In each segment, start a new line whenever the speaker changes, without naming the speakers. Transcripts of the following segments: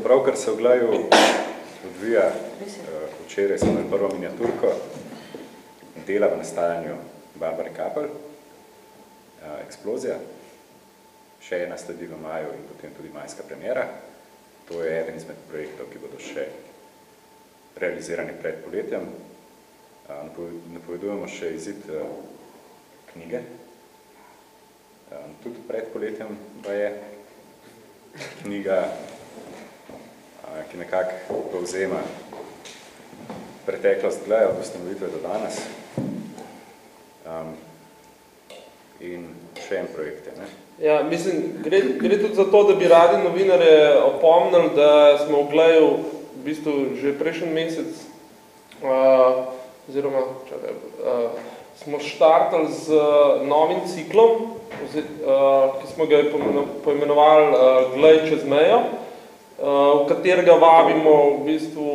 Pravkar se v Glaju odvija, včeraj smo imeli prvo miniaturko dela v nastajanju Barbare Kapelj, Eksplozija. Še ena sledi v maju in potem tudi majska premiera. To je eden izmed projektov, ki bodo še realizirani pred poletjem. Napovedujemo še izid knjige. Tudi pred poletjem pa je knjiga, ki nekako povzema preteklost Glaja od ustanovitve do danes. In še en projekt je, ne?
Ja, mislim, gre tudi za to, da bi radi novinarje opomnili, da smo v Glaju v bistvu že prejšnji mesec, oziroma, smo štartali z novim ciklom, ki smo ga poimenovali Glej čez mejo, v katerega vabimo v bistvu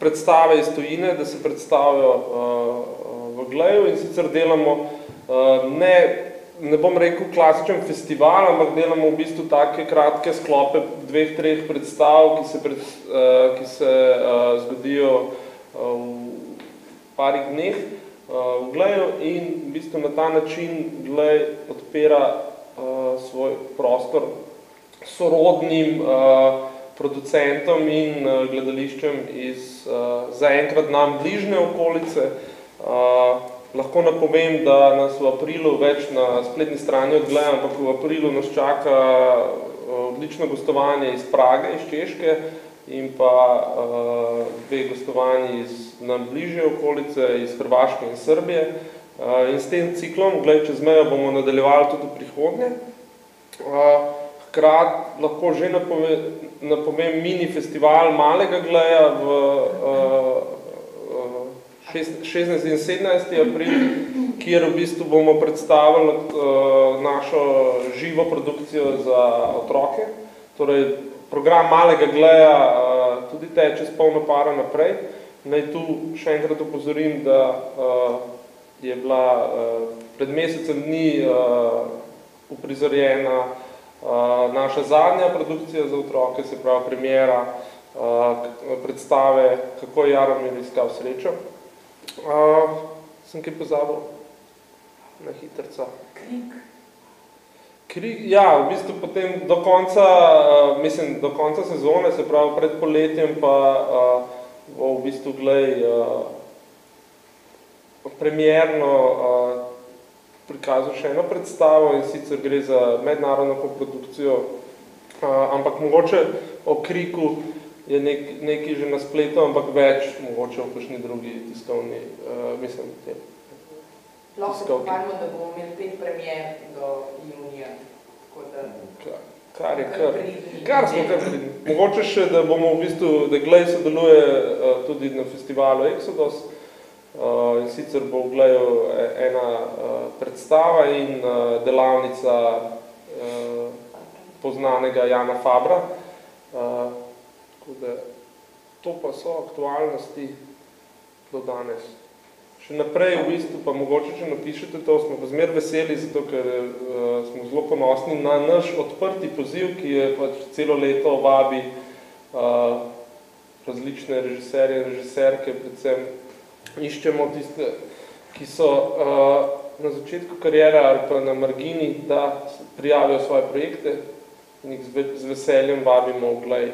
predstave iz tujine, da se predstavijo v Glaju in sicer delamo ne bom rekel klasičen festival, ampak delamo v bistvu take kratke sklope 2-3 predstav, ki se zgodijo v parih dneh v Glaju in v bistvu na ta način Glej odpira svoj prostor sorodnim producentom in gledališčem iz zaenkrat nam bližnje okolice. Lahko napovem, da nas v aprilu več na spletni strani od Glaja, ampak v aprilu nas čaka odlično gostovanje iz Prage, iz Češke in pa 2 gostovanji iz nam bližje okolice, iz Hrvaške in Srbije. In s tem ciklom Glej čez mejo bomo nadaljevali tudi v prihodnje. Hkrati lahko že napovem mini festival Malega Glaja v 16. in 17. april, kjer v bistvu bomo predstavili našo živo produkcijo za otroke. Torej, program Malega Glaja tudi teče s polno paro naprej. Naj tu še enkrat upozorim, da je bila pred mesecem dni uprizorjena naša zadnja produkcija za otroke, se pravi premiera predstave Kako je Jaromir iskal srečo. Sem kaj pozabil na hitrca? Krik, ja, v bistvu potem do konca sezone, se pravi pred poletjem pa v bistvu Glej premierno prikazal še eno predstavo in sicer gre za mednarodno koprodukcijo, ampak mogoče o Kriku je nekaj že na spletu, ampak več mogoče v kakšni drugi tiskovni, mislim, te tiskovki.
Lahko se pohvalimo, da bomo imeli 5 premier do junija, tako da...
Kar smo kar pridni. Mogoče še, da bomo v bistvu, da Glej sodeluje tudi na festivalu Exodus, in sicer bo v Glaju ena predstava in delavnica poznanega Jana Fabra. Da to pa so aktualnosti do danes. Še naprej v bistvu pa mogoče, če napišete to, smo pa zmer veseli, zato ker smo zelo ponosni na naš odprti poziv, ki je pač celo leto vabi različne režiserje in režiserke, predvsem iščemo tiste, ki so na začetku kariere ali pa na margini, da prijavijo svoje projekte in jih z veseljem vabimo v Glej.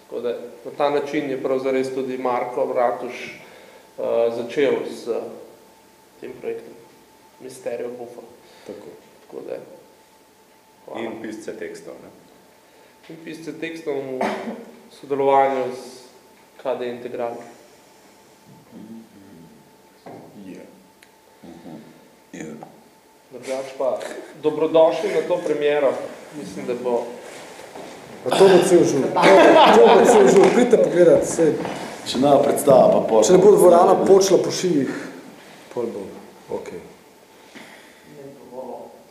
Tako da na ta način je prav zares tudi Marko Vratuš začel s tem projektom Misterio Buffo. Tako da, hvala.
In pisce tekstov, ne?
In pisce tekstov v sodelovanju z KD Integral. Drugač pa dobrodošli na to premiero. Mislim, da bo...
Pa to bo cel žur. Pridite pogledati vse.
Če nova predstava, pa pol.
Če ne bo dvorana počela po šijih, pol bo. Ok.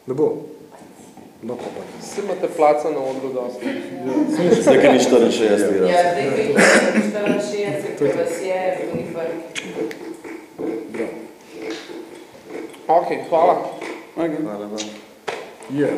Ne bo. No, pa pa.
Vse imate placa na odru dosti.
Zdaj, ker ni 64.
Ja, zdaj, ker ni 64, ker vas je, ni
Ok, hvala.
Hvala.
Yeah.